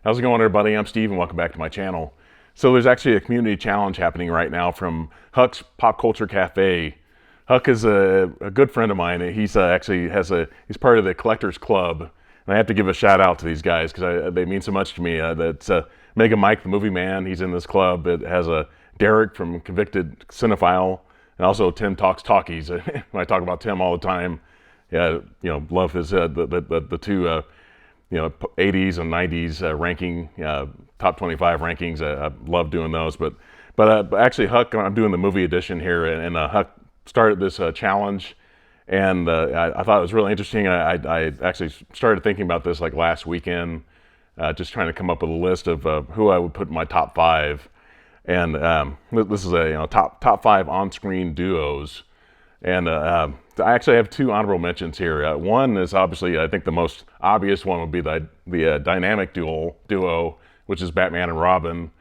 How's it going, everybody? I'm Steve, and welcome back to my channel. So there's actually a community challenge happening right now from Huck's Pop Culture Cafe. Huck is a good friend of mine. He's he's part of the Collectors Club, and I have to give a shout out to these guys because they mean so much to me. That's Mega Mike, the movie man. He's in this club. It has Derek from Convicted Cinephile, and also Tim Talks Talkies. I talk about Tim all the time. Yeah, love his the two. 80s and 90s ranking, top 25 rankings. I love doing those. But actually, Huck, I'm doing the movie edition here, and Huck started this challenge, and I thought it was really interesting. I actually started thinking about this like last weekend, just trying to come up with a list of who I would put in my top five. And this is a top five on-screen duos. And I actually have two honorable mentions here. One is obviously, I think the most obvious one would be the dynamic duo, which is Batman and Robin.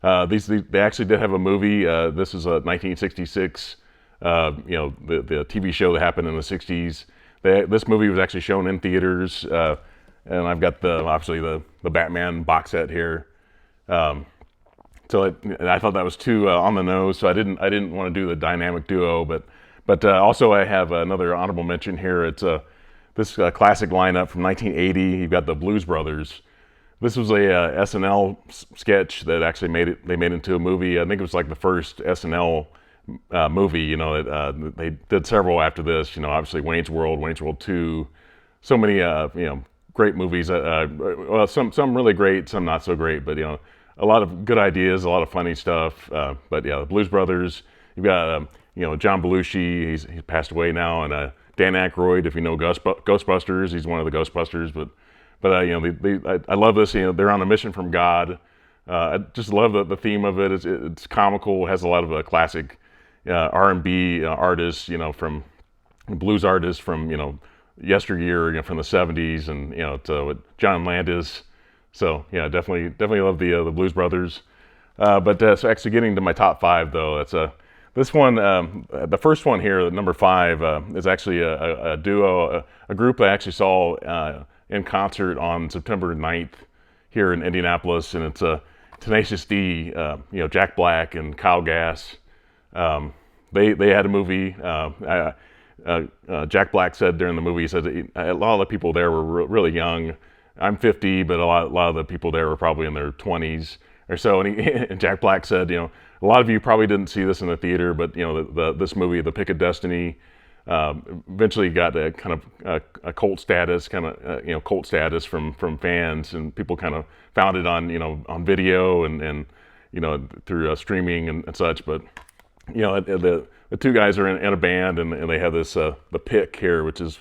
They actually did have a movie. This is a 1966, the TV show that happened in the 60s. This movie was actually shown in theaters, and I've got obviously the Batman box set here. So I thought that was too on the nose, so I didn't want to do the dynamic duo, but also I have another honorable mention here. It's this classic lineup from 1980. You've got the Blues Brothers. This was a SNL sketch that actually they made into a movie. I think it was like the first SNL movie. They did several after this. Obviously Wayne's World, Wayne's World 2, so many great movies. Well, some really great, some not so great, but a lot of good ideas, a lot of funny stuff. But yeah, the Blues Brothers. You've got John Belushi, he's passed away now, and Dan Aykroyd, if you know Ghostbusters, he's one of the Ghostbusters. But I love this. They're on a mission from God. I just love the theme of it. It's comical. It has a lot of classic R&B artists, from blues artists from yesteryear, from the '70s, and with John Landis. So yeah, definitely love the Blues Brothers. So actually getting to my top five though, this one, the first one here, number five, is actually a duo, a group I actually saw in concert on September 9th here in Indianapolis, and it's Tenacious D, Jack Black and Kyle Gass. They had a movie. Jack Black said during the movie, he said a lot of the people there were really young. I'm 50, but a lot of the people there were probably in their 20s or so. And Jack Black said, a lot of you probably didn't see this in the theater, but this movie, The Pick of Destiny, eventually got a kind of a cult status, cult status from fans, and people kind of found it on video and through streaming and such. But the two guys are in a band, and they have this the pick here, which is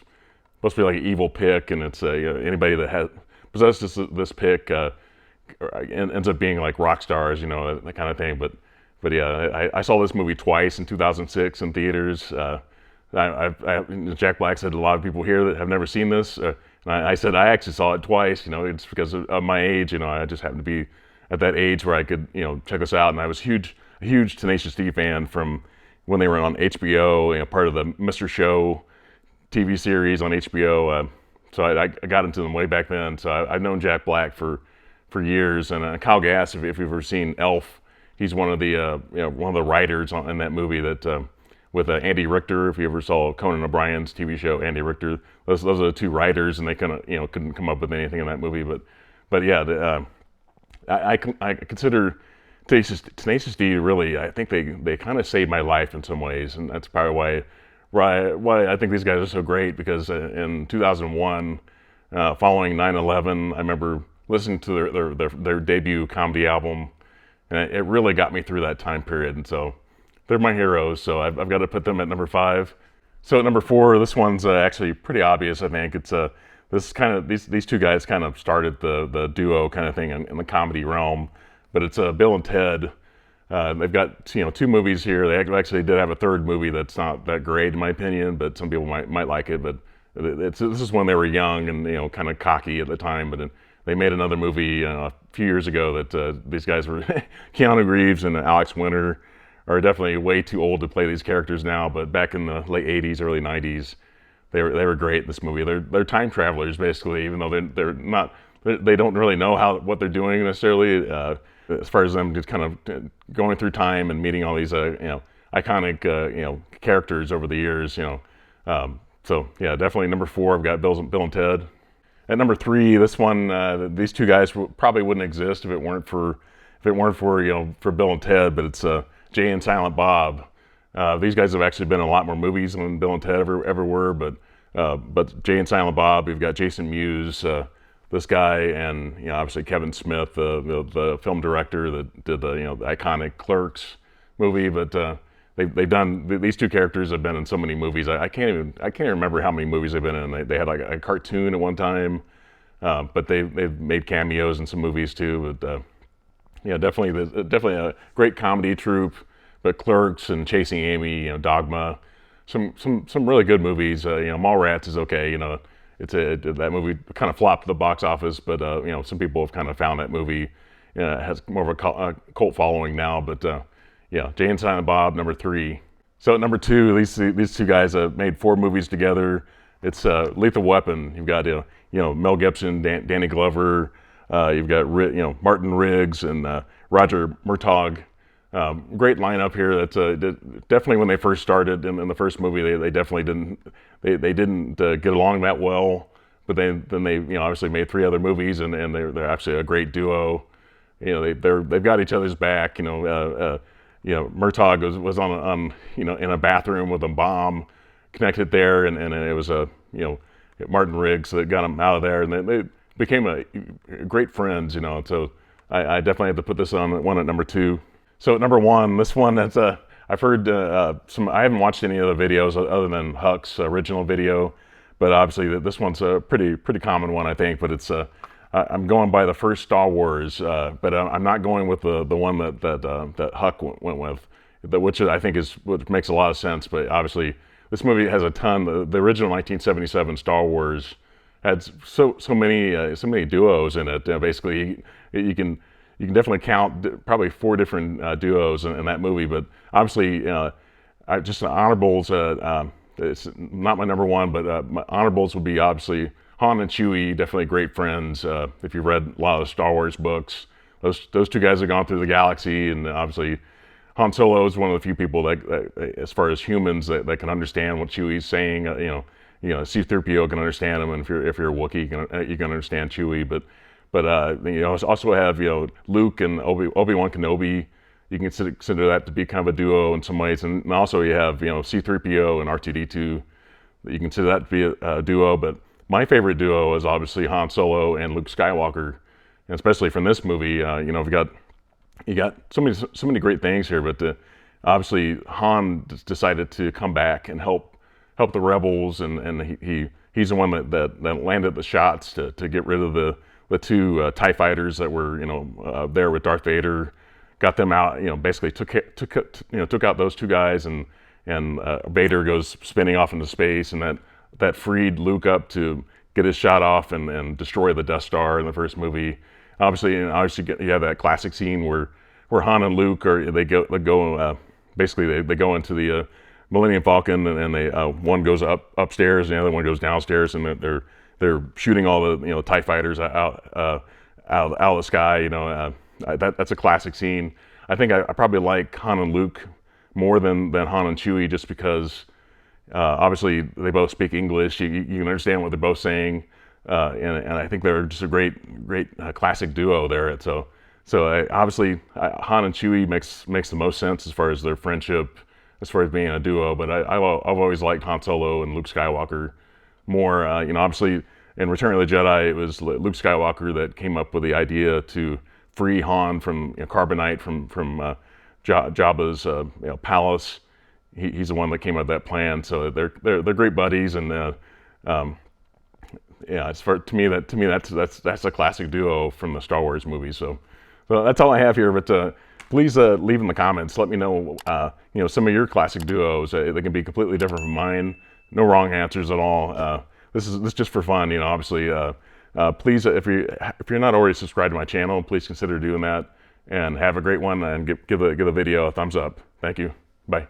supposed to be like an evil pick, and it's anybody that possesses this pick ends up being like rock stars, that kind of thing. But yeah, I saw this movie twice in 2006 in theaters. Jack Black said a lot of people here that have never seen this. And I said I actually saw it twice. It's because of my age. I just happened to be at that age where I could check this out. And I was a huge Tenacious D fan from when they were on HBO. Part of the Mr. Show TV series on HBO. So I got into them way back then. So I've known Jack Black for years. And Kyle Gass, if you've ever seen Elf, he's one of the writers in that movie that with Andy Richter. If you ever saw Conan O'Brien's TV show, Andy Richter, those are the two writers, and they kind of couldn't come up with anything in that movie. But yeah, I consider Tenacious D really. I think they kind of saved my life in some ways, and that's probably why I think these guys are so great. Because in 2001, following 9/11, I remember listening to their debut comedy album, and it really got me through that time period. And so they're my heroes. So I've got to put them at number five. So at number four, this one's actually pretty obvious. I think it's these two guys kind of started the duo kind of thing in the comedy realm. But it's Bill and Ted. They've got two movies here. They actually did have a third movie that's not that great in my opinion, but some people might like it. But this is when they were young and kind of cocky at the time. But they made another movie a few years ago that these guys were Keanu Reeves and Alex Winter are definitely way too old to play these characters now. But back in the late '80s, early '90s, they were great in this movie. They're time travelers basically, even though they're not they don't really know what they're doing necessarily, as far as them just kind of going through time and meeting all these iconic characters over the years. So yeah, definitely number 4. I've got Bill and Ted. At number 3, this one, these two guys probably wouldn't exist if it weren't for for Bill and Ted. But it's Jay and Silent Bob. These guys have actually been in a lot more movies than Bill and Ted ever were. But Jay and Silent Bob, you've got Jason Mewes, this guy, and obviously Kevin Smith, the film director that did the iconic Clerks movie. But they've done, these two characters have been in so many movies. I can't even remember how many movies they've been in. They had like a cartoon at one time, but they've made cameos in some movies too. But definitely a great comedy troupe. But Clerks and Chasing Amy, Dogma, some really good movies. Mallrats is okay. That movie kind of flopped at the box office, but some people have kind of found that movie has more of a cult following now. But Jay and Silent Bob, number 3. So at number 2, these two guys made 4 movies together. It's Lethal Weapon. You've got Mel Gibson, Danny Glover. You've got Martin Riggs and Roger Murtaugh. Great lineup here. That's definitely when they first started in the first movie, they definitely didn't get along that well. But then they obviously made 3 other movies, and they're actually a great duo. They've got each other's back. Murtaugh was on in a bathroom with a bomb connected there, and it was Martin Riggs that got him out of there, and they became great friends. So I definitely have to put this on one at number 2. So at number 1, this one that's I've heard some. I haven't watched any of the videos other than Huck's original video, but obviously this one's a pretty common one, I think. But it's I'm going by the first Star Wars, but I'm not going with the one that Huck went with, which I think is what makes a lot of sense. But obviously this movie has a ton. The original 1977 Star Wars had so many duos in it. Basically, you can definitely count probably 4 different duos in that movie. But obviously, just honorables. It's not my number 1, but my honorables would be obviously Han and Chewie. Definitely great friends. If you've read a lot of the Star Wars books, those two guys have gone through the galaxy, and obviously Han Solo is one of the few people that as far as humans, that can understand what Chewie's saying. C-3PO can understand him, and if you're a Wookiee, you can understand Chewie. But also have Luke and Obi-Wan Kenobi. You can consider that to be kind of a duo in some ways, and also you have C-3PO and R2-D2. You can consider that to be a duo. But my favorite duo is obviously Han Solo and Luke Skywalker, and especially from this movie. You got so many great things here. But obviously Han decided to come back and help the rebels, and he's the one that landed the shots to get rid of the 2 TIE fighters that were there with Darth Vader. Got them out. Basically took out those 2 guys, and Vader goes spinning off into space, and that freed Luke up to get his shot off and destroy the Death Star in the first movie. Obviously you have that classic scene where Han and Luke they go into the Millennium Falcon, and they one goes upstairs and the other one goes downstairs, and they're shooting all the TIE fighters out of the sky. That's a classic scene. I think I probably like Han and Luke more than Han and Chewie, just because obviously they both speak English. You can understand what they're both saying, and I think they're just a great classic duo there. So obviously Han and Chewie makes the most sense as far as their friendship, as far as being a duo. But I've always liked Han Solo and Luke Skywalker more. Obviously in Return of the Jedi, it was Luke Skywalker that came up with the idea to free Han from carbonite from Jabba's palace. He's the one that came up with that plan. So they're great buddies, and to me that's a classic duo from the Star Wars movies. So that's all I have here. But please leave in the comments. Let me know some of your classic duos. They can be completely different from mine. No wrong answers at all. This is just for fun. Obviously. Please, if you're not already subscribed to my channel, please consider doing that. And have a great one, and give the video a thumbs up. Thank you. Bye.